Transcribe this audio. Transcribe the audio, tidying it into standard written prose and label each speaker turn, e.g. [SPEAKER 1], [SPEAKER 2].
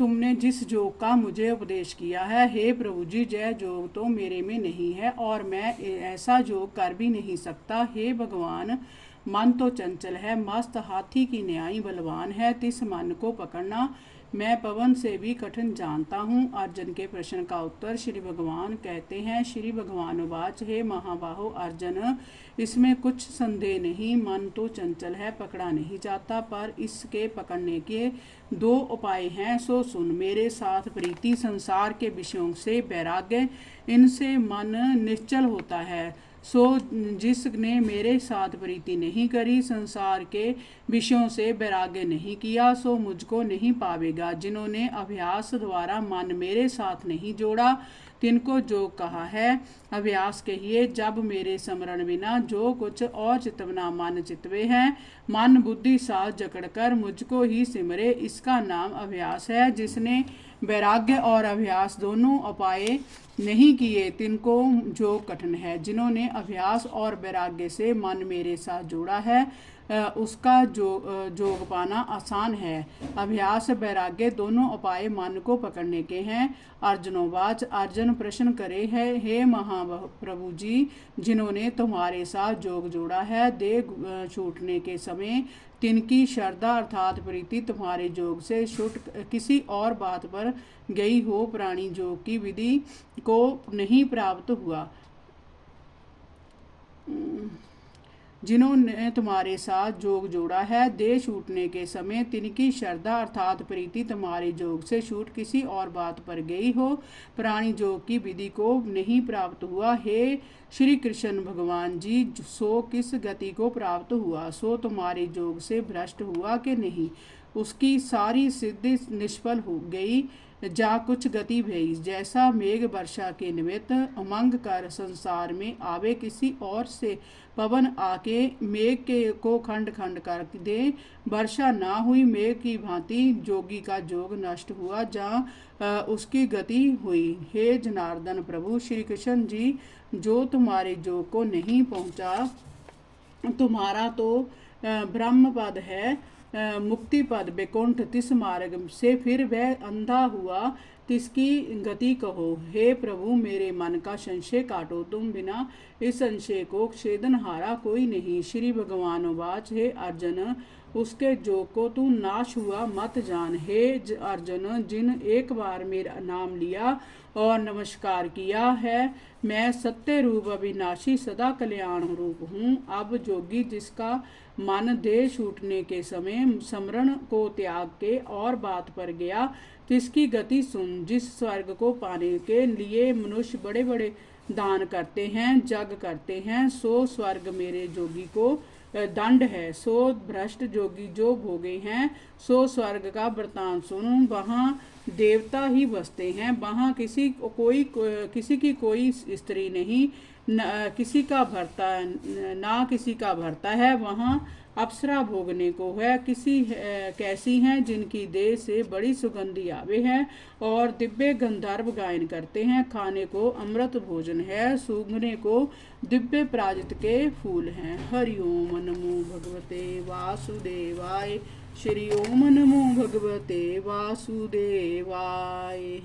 [SPEAKER 1] तुमने जिस योग का मुझे उपदेश किया है, हे प्रभु जी, जय योग तो मेरे में नहीं है और मैं ऐसा योग कर भी नहीं सकता। हे भगवान, मन तो चंचल है, मस्त हाथी की न्यायी बलवान है, तिस मन को पकड़ना मैं पवन से भी कठिन जानता हूँ। अर्जुन के प्रश्न का उत्तर श्री भगवान कहते हैं। श्री भगवान उवाच, हे महाबाहो अर्जुन, इसमें कुछ संदेह नहीं, मन तो चंचल है, पकड़ा नहीं जाता, पर इसके पकड़ने के दो उपाय हैं, सो सुन। मेरे साथ प्रीति, संसार के विषयों से वैराग्य, इनसे मन निश्चल होता है। सो जिसने मेरे साथ प्रीति नहीं करी, संसार के विषयों से वैराग्य नहीं किया, सो मुझको नहीं पावेगा। जिन्होंने अभ्यास द्वारा मन मेरे साथ नहीं जोड़ा, तिनको जो कहा है अभ्यास कहिए। जब मेरे स्मरण बिना जो कुछ और चितवना मन चितवे हैं, मन बुद्धि साथ जकड़कर मुझको ही सिमरे, इसका नाम अभ्यास है। जिसने वैराग्य और अभ्यास दोनों उपाय नहीं किए, तिनको जो कठिन है। जिन्होंने अभ्यास और वैराग्य से मन मेरे साथ जोड़ा है, उसका जोग पाना आसान है। अभ्यास वैराग्य दोनों उपाय मन को पकड़ने के हैं। अर्जुनोवाच, अर्जुन प्रश्न करे है, हे महाप्रभु जी, जिन्होंने तुम्हारे साथ जोग जोड़ा है, देह छूटने के समय तिनकी श्रद्धा अर्थात प्रीति तुम्हारे जोग से छूट किसी और बात पर गई हो, प्राणी जोग की विधि को नहीं प्राप्त हुआ। जिन्होंने तुम्हारे साथ जोग जोड़ा है, देह छूटने के समय तिनकी श्रद्धा अर्थात प्रीति तुम्हारे जोग से छूट किसी और बात पर गई हो, प्राणी जोग की विधि को नहीं प्राप्त हुआ। हे श्री कृष्ण भगवान जी, सो किस गति को प्राप्त हुआ, सो तुम्हारे जोग से भ्रष्ट हुआ कि नहीं, उसकी सारी सिद्धि निष्फल हो गई, जा कुछ गति भई। जैसा मेघ वर्षा के निमित्त उमंग कर संसार में आवे, किसी और से पवन आके मेघ के को खंड खंड कर दे, वर्षा ना हुई मेघ की भांति जोगी का जोग नष्ट हुआ, जहाँ उसकी गति हुई। हे जनार्दन प्रभु श्री कृष्ण जी, जो तुम्हारे जोग को नहीं पहुँचा, तुम्हारा तो ब्रह्म पद है, मुक्ति पद बैकुंठ, तिस मार्ग से फिर वह अंधा हुआ, तिसकी गति कहो। हे प्रभु, मेरे मन का संशय काटो तुम, बिना इस संशय को छेदन हारा कोई नहीं। श्री भगवान उवाच, हे अर्जुन, उसके जोग को तू नाश हुआ मत जान। हे अर्जुन, जिन एक बार मेरा नाम लिया और नमस्कार किया है, मैं सत्य रूप अविनाशी सदा कल्याण रूप हूँ। अब जोगी जिसका मन देह छूटने के समय स्मरण को त्याग के और बात पर गया, तिसकी गति सुन। जिस स्वर्ग को पाने के लिए मनुष्य बड़े बड़े दान करते हैं, जग करते हैं, सो स्वर्ग मेरे जोगी को दंड है। सो भ्रष्ट जोगी जो भोगे हैं, सो स्वर्ग का वृतांत सुन। वहाँ देवता ही बसते हैं, वहाँ किसी की कोई स्त्री नहीं, किसी का भरता ना किसी का भरता है, वहाँ अप्सरा भोगने को है। कैसी हैं जिनकी देह से बड़ी सुगंधी आवे है और दिव्य गंधर्व गायन करते हैं। खाने को अमृत भोजन है, सूंघने को दिव्य प्राजित के फूल हैं। हरि ओम नमो भगवते वासुदेवाय। श्री ओम नमो भगवते वासुदेवाय।